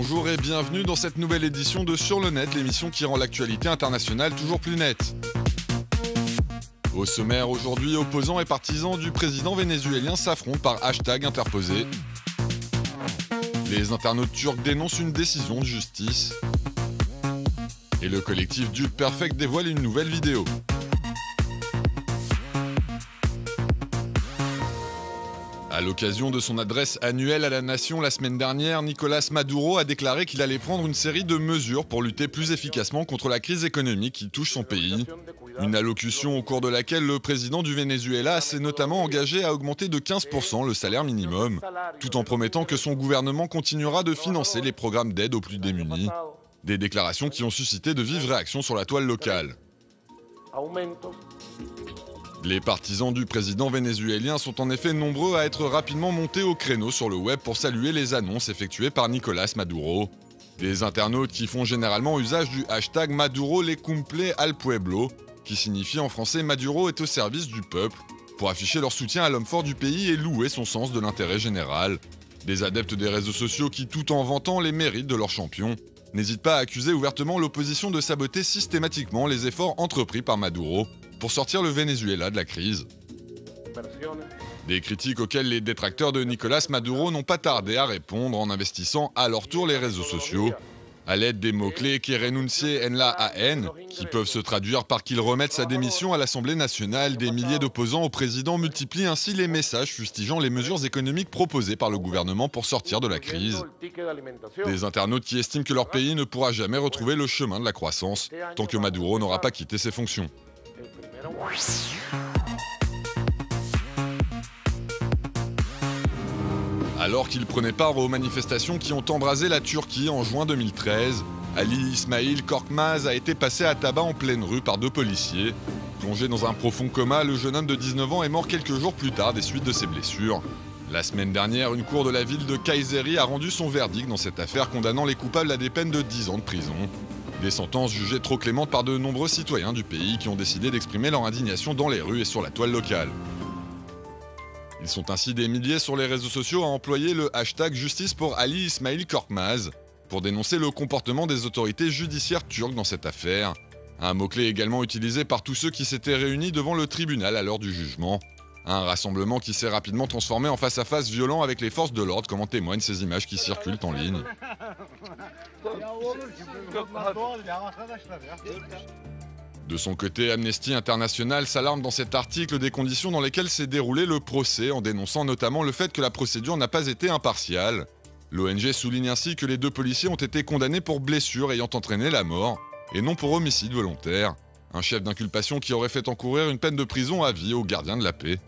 Bonjour et bienvenue dans cette nouvelle édition de Sur le Net, l'émission qui rend l'actualité internationale toujours plus nette. Au sommaire aujourd'hui, opposants et partisans du président vénézuélien s'affrontent par hashtag interposé. Les internautes turcs dénoncent une décision de justice. Et le collectif Dude Perfect dévoile une nouvelle vidéo. À l'occasion de son adresse annuelle à la nation la semaine dernière, Nicolás Maduro a déclaré qu'il allait prendre une série de mesures pour lutter plus efficacement contre la crise économique qui touche son pays. Une allocution au cours de laquelle le président du Venezuela s'est notamment engagé à augmenter de 15% le salaire minimum, tout en promettant que son gouvernement continuera de financer les programmes d'aide aux plus démunis. Des déclarations qui ont suscité de vives réactions sur la toile locale. Les partisans du président vénézuélien sont en effet nombreux à être rapidement montés au créneau sur le web pour saluer les annonces effectuées par Nicolás Maduro. Des internautes qui font généralement usage du hashtag Maduro le cumple al pueblo, qui signifie en français Maduro est au service du peuple, pour afficher leur soutien à l'homme fort du pays et louer son sens de l'intérêt général. Des adeptes des réseaux sociaux qui, tout en vantant les mérites de leur champion, n'hésitent pas à accuser ouvertement l'opposition de saboter systématiquement les efforts entrepris par Maduro pour sortir le Venezuela de la crise. Des critiques auxquelles les détracteurs de Nicolás Maduro n'ont pas tardé à répondre en investissant à leur tour les réseaux sociaux, à l'aide des mots-clés « que renuncie en la haine », qui peuvent se traduire par qu'il remette sa démission à l'Assemblée nationale. Des milliers d'opposants au président multiplient ainsi les messages fustigeant les mesures économiques proposées par le gouvernement pour sortir de la crise. Des internautes qui estiment que leur pays ne pourra jamais retrouver le chemin de la croissance tant que Maduro n'aura pas quitté ses fonctions. Alors qu'il prenait part aux manifestations qui ont embrasé la Turquie en juin 2013, Ali Ismail Korkmaz a été passé à tabac en pleine rue par deux policiers. Plongé dans un profond coma, le jeune homme de 19 ans est mort quelques jours plus tard des suites de ses blessures. La semaine dernière, une cour de la ville de Kayseri a rendu son verdict dans cette affaire, condamnant les coupables à des peines de 10 ans de prison. Des sentences jugées trop clémentes par de nombreux citoyens du pays qui ont décidé d'exprimer leur indignation dans les rues et sur la toile locale. Ils sont ainsi des milliers sur les réseaux sociaux à employer le hashtag Justice pour Ali Ismail Korkmaz pour dénoncer le comportement des autorités judiciaires turques dans cette affaire. Un mot-clé également utilisé par tous ceux qui s'étaient réunis devant le tribunal à l'heure du jugement. Un rassemblement qui s'est rapidement transformé en face-à-face violent avec les forces de l'ordre, comme en témoignent ces images qui circulent en ligne. De son côté, Amnesty International s'alarme dans cet article des conditions dans lesquelles s'est déroulé le procès, en dénonçant notamment le fait que la procédure n'a pas été impartiale. L'ONG souligne ainsi que les deux policiers ont été condamnés pour blessures ayant entraîné la mort, et non pour homicide volontaire. Un chef d'inculpation qui aurait fait encourir une peine de prison à vie aux gardiens de la paix.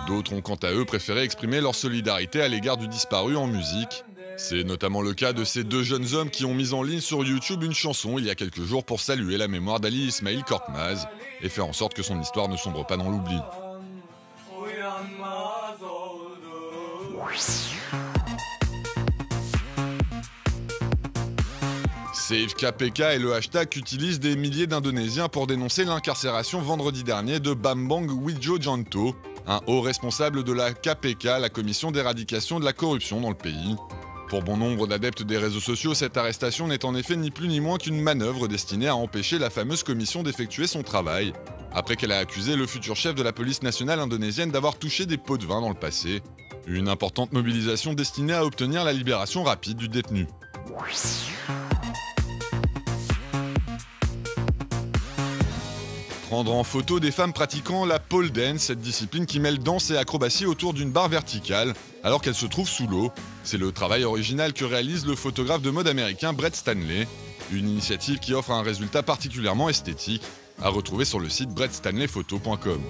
D'autres ont quant à eux préféré exprimer leur solidarité à l'égard du disparu en musique. C'est notamment le cas de ces deux jeunes hommes qui ont mis en ligne sur YouTube une chanson il y a quelques jours pour saluer la mémoire d'Ali Ismail Korkmaz et faire en sorte que son histoire ne sombre pas dans l'oubli. Save KPK est le hashtag qu'utilisent des milliers d'Indonésiens pour dénoncer l'incarcération vendredi dernier de Bambang Widjojanto, un haut responsable de la KPK, la commission d'éradication de la corruption dans le pays. Pour bon nombre d'adeptes des réseaux sociaux, cette arrestation n'est en effet ni plus ni moins qu'une manœuvre destinée à empêcher la fameuse commission d'effectuer son travail, après qu'elle a accusé le futur chef de la police nationale indonésienne d'avoir touché des pots de vin dans le passé. Une importante mobilisation destinée à obtenir la libération rapide du détenu. Prendre en photo des femmes pratiquant la pole dance, cette discipline qui mêle danse et acrobatie autour d'une barre verticale, alors qu'elle se trouve sous l'eau. C'est le travail original que réalise le photographe de mode américain Brett Stanley, une initiative qui offre un résultat particulièrement esthétique, à retrouver sur le site brettstanleyphoto.com.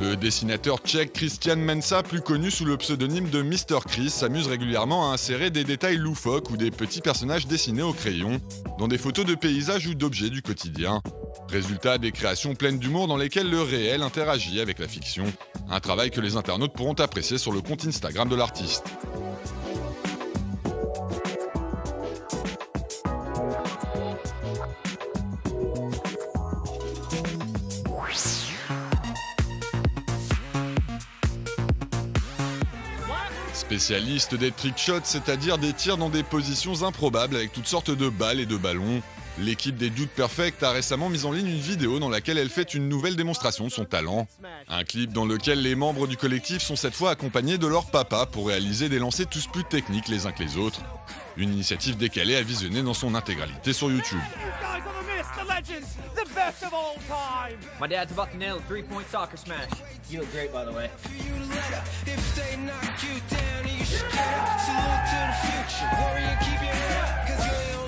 Le dessinateur tchèque Christian Mensa, plus connu sous le pseudonyme de Mr. Chris, s'amuse régulièrement à insérer des détails loufoques ou des petits personnages dessinés au crayon dans des photos de paysages ou d'objets du quotidien. Résultat, des créations pleines d'humour dans lesquelles le réel interagit avec la fiction. Un travail que les internautes pourront apprécier sur le compte Instagram de l'artiste. Spécialiste des trickshots, c'est-à-dire des tirs dans des positions improbables avec toutes sortes de balles et de ballons, l'équipe des Dude Perfect a récemment mis en ligne une vidéo dans laquelle elle fait une nouvelle démonstration de son talent. Un clip dans lequel les membres du collectif sont cette fois accompagnés de leur papa pour réaliser des lancers tous plus techniques les uns que les autres. Une initiative décalée à visionner dans son intégralité sur YouTube. My dad's about to nail a three-point soccer smash. You look great, by the way. If they knock you down, you should get up. Salute to the future. Warrior, keep your head up, 'cause you're